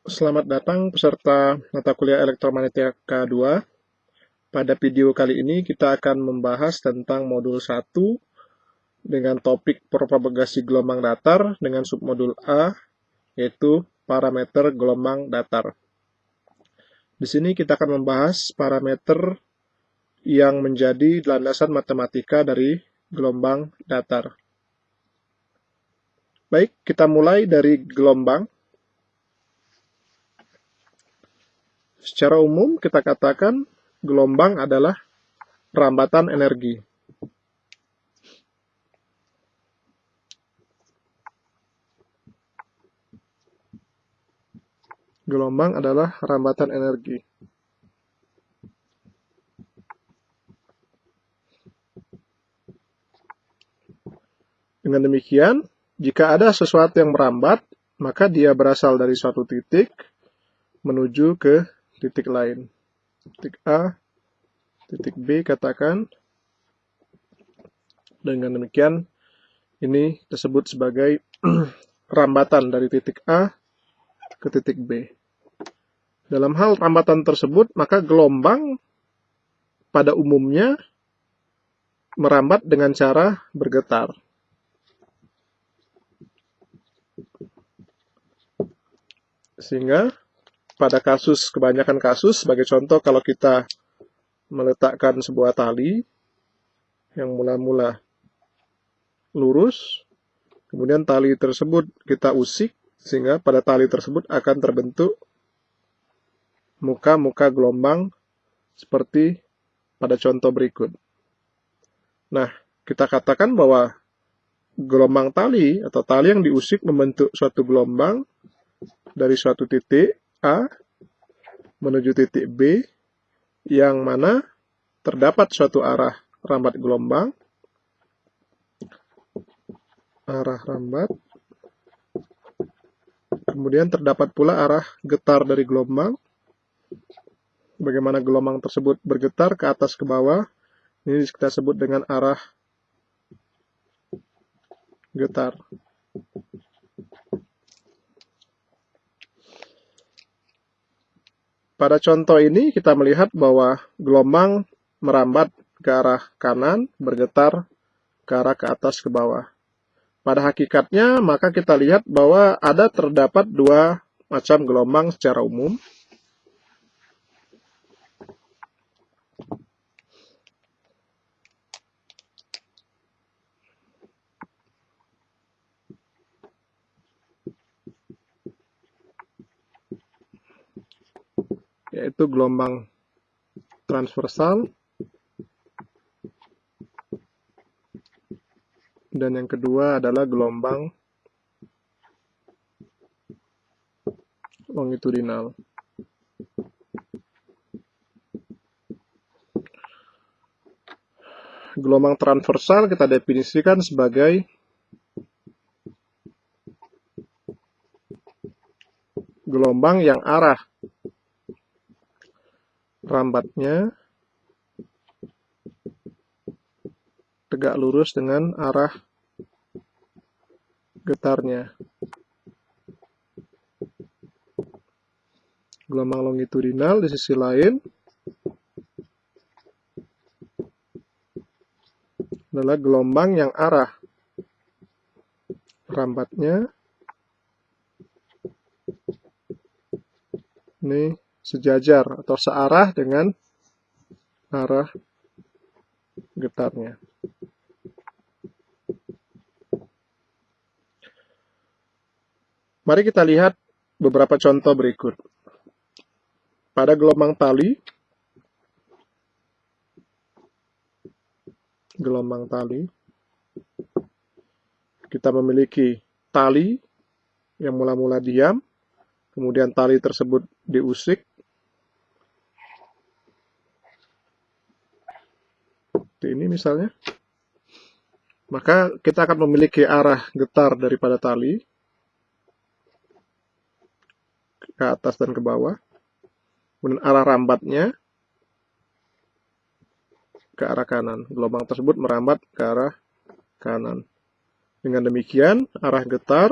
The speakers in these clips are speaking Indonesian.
Selamat datang peserta mata kuliah Elektromagnetika 2. Pada video kali ini kita akan membahas tentang modul 1 dengan topik propagasi gelombang datar dengan submodul A, yaitu parameter gelombang datar. Di sini kita akan membahas parameter yang menjadi landasan matematika dari gelombang datar. Baik, kita mulai dari gelombang. Secara umum kita katakan gelombang adalah rambatan energi. Gelombang adalah rambatan energi. Dengan demikian, jika ada sesuatu yang merambat, maka dia berasal dari suatu titik menuju ke titik lain. Titik A, titik B katakan. Dengan demikian, ini disebut sebagai rambatan dari titik A ke titik B. Dalam hal rambatan tersebut, maka gelombang pada umumnya merambat dengan cara bergetar. Sehingga pada kebanyakan kasus, sebagai contoh kalau kita meletakkan sebuah tali yang mula-mula lurus, kemudian tali tersebut kita usik, sehingga pada tali tersebut akan terbentuk muka-muka gelombang seperti pada contoh berikut. Nah, kita katakan bahwa gelombang tali atau tali yang diusik membentuk suatu gelombang dari suatu titik A menuju titik B, yang mana terdapat suatu arah rambat gelombang, arah rambat, kemudian terdapat pula arah getar dari gelombang. Bagaimana gelombang tersebut bergetar ke atas ke bawah, ini kita sebut dengan arah getar. Pada contoh ini kita melihat bahwa gelombang merambat ke arah kanan, bergetar ke arah ke atas ke bawah. Pada hakikatnya, maka kita lihat bahwa terdapat dua macam gelombang secara umum. Yaitu gelombang transversal, dan yang kedua adalah gelombang longitudinal. Gelombang transversal kita definisikan sebagai gelombang yang arah rambatnya tegak lurus dengan arah getarnya. Gelombang longitudinal di sisi lain adalah gelombang yang arah rambatnya ini sejajar atau searah dengan arah getarnya. Mari kita lihat beberapa contoh berikut. Pada gelombang tali, kita memiliki tali yang mula-mula diam, kemudian tali tersebut diusik, seperti ini misalnya. Maka kita akan memiliki arah getar daripada tali ke atas dan ke bawah. Kemudian arah rambatnya ke arah kanan. Gelombang tersebut merambat ke arah kanan. Dengan demikian, arah getar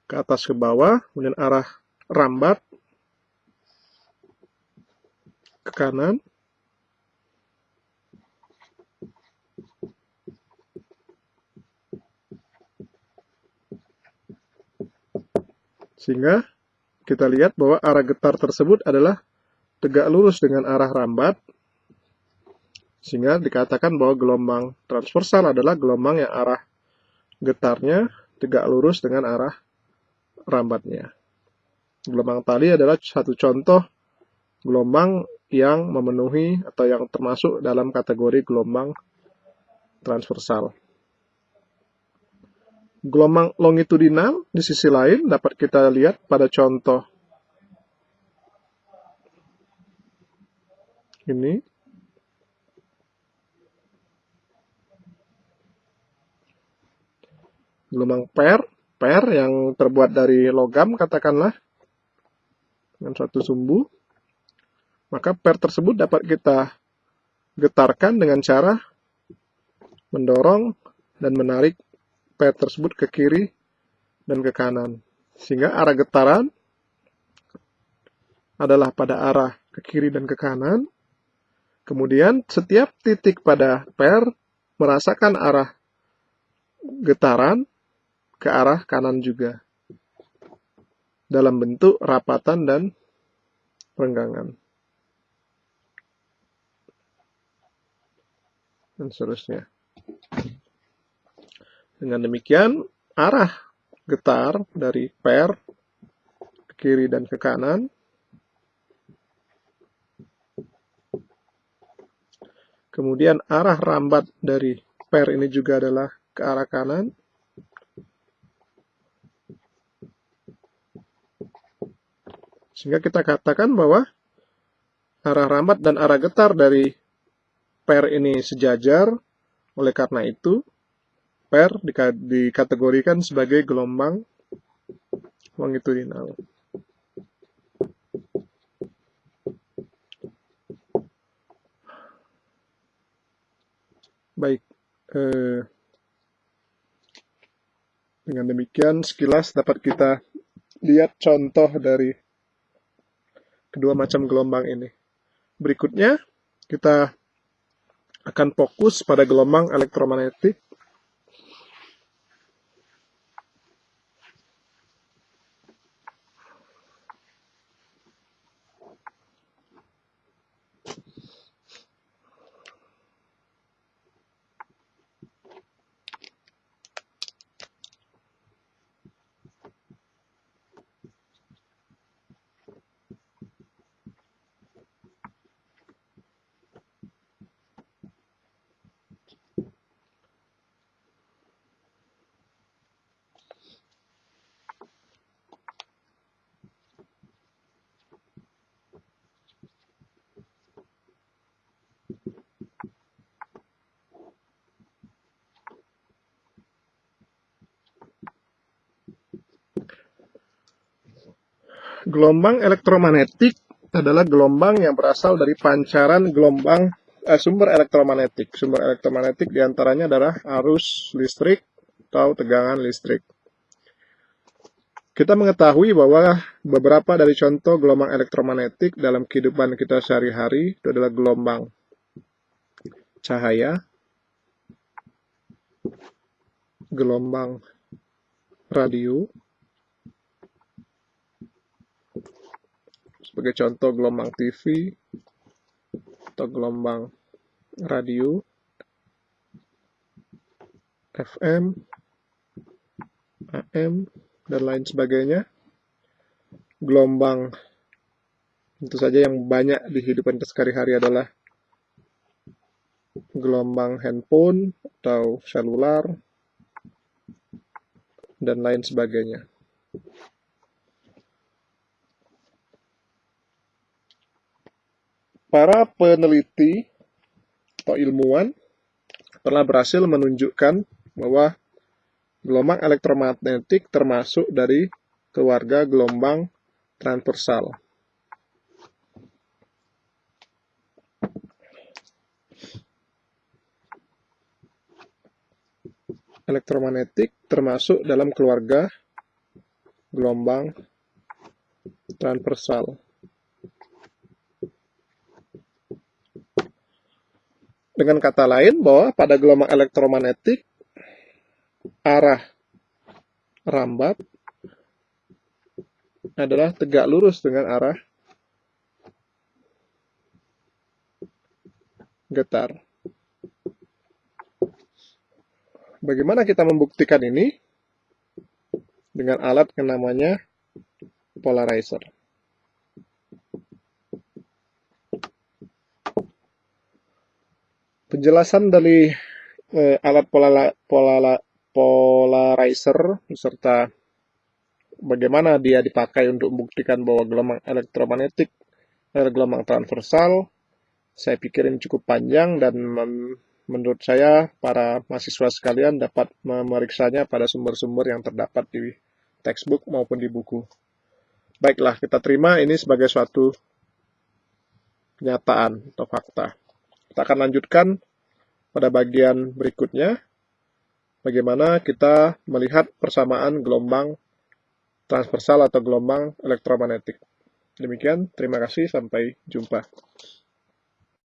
ke atas ke bawah, kemudian arah rambat ke kanan, sehingga kita lihat bahwa arah getar tersebut adalah tegak lurus dengan arah rambat, sehingga dikatakan bahwa gelombang transversal adalah gelombang yang arah getarnya tegak lurus dengan arah rambatnya. Gelombang tali adalah satu contoh gelombang yang memenuhi atau yang termasuk dalam kategori gelombang transversal. Gelombang longitudinal di sisi lain dapat kita lihat pada contoh ini. Gelombang per yang terbuat dari logam katakanlah, dengan suatu sumbu, maka per tersebut dapat kita getarkan dengan cara mendorong dan menarik per tersebut ke kiri dan ke kanan, sehingga arah getaran adalah pada arah ke kiri dan ke kanan. Kemudian setiap titik pada per merasakan arah getaran ke arah kanan juga, dalam bentuk rapatan dan renggangan, dan seterusnya. Dengan demikian, arah getar dari per ke kiri dan ke kanan kemudian arah rambat dari per ini juga adalah ke arah kanan. Sehingga kita katakan bahwa arah rambat dan arah getar dari per ini sejajar. Oleh karena itu, per dikategorikan sebagai gelombang longitudinal. Baik, dengan demikian sekilas dapat kita lihat contoh dari kedua macam gelombang ini. Berikutnya, kita akan fokus pada gelombang elektromagnetik. Gelombang elektromagnetik adalah gelombang yang berasal dari pancaran gelombang sumber elektromagnetik. Sumber elektromagnetik diantaranya adalah arus listrik atau tegangan listrik. Kita mengetahui bahwa beberapa dari contoh gelombang elektromagnetik dalam kehidupan kita sehari-hari itu adalah gelombang cahaya, gelombang radio, sebagai contoh gelombang TV atau gelombang radio, FM, AM, dan lain sebagainya. Gelombang tentu saja yang banyak di kehidupan kita sehari-hari adalah gelombang handphone atau selular, dan lain sebagainya. Para peneliti atau ilmuwan telah berhasil menunjukkan bahwa gelombang elektromagnetik termasuk dari keluarga gelombang transversal. Elektromagnetik termasuk dalam keluarga gelombang transversal. Dengan kata lain, bahwa pada gelombang elektromagnetik, arah rambat adalah tegak lurus dengan arah getar. Bagaimana kita membuktikan ini? Dengan alat yang namanya polarizer. Penjelasan dari alat polarizer beserta bagaimana dia dipakai untuk membuktikan bahwa gelombang elektromagnetik adalah gelombang transversal, saya pikir ini cukup panjang dan menurut saya para mahasiswa sekalian dapat memeriksanya pada sumber-sumber yang terdapat di textbook maupun di buku. Baiklah, kita terima ini sebagai suatu kenyataan atau fakta. Kita akan lanjutkan pada bagian berikutnya, bagaimana kita melihat persamaan gelombang transversal atau gelombang elektromagnetik. Demikian, terima kasih, sampai jumpa.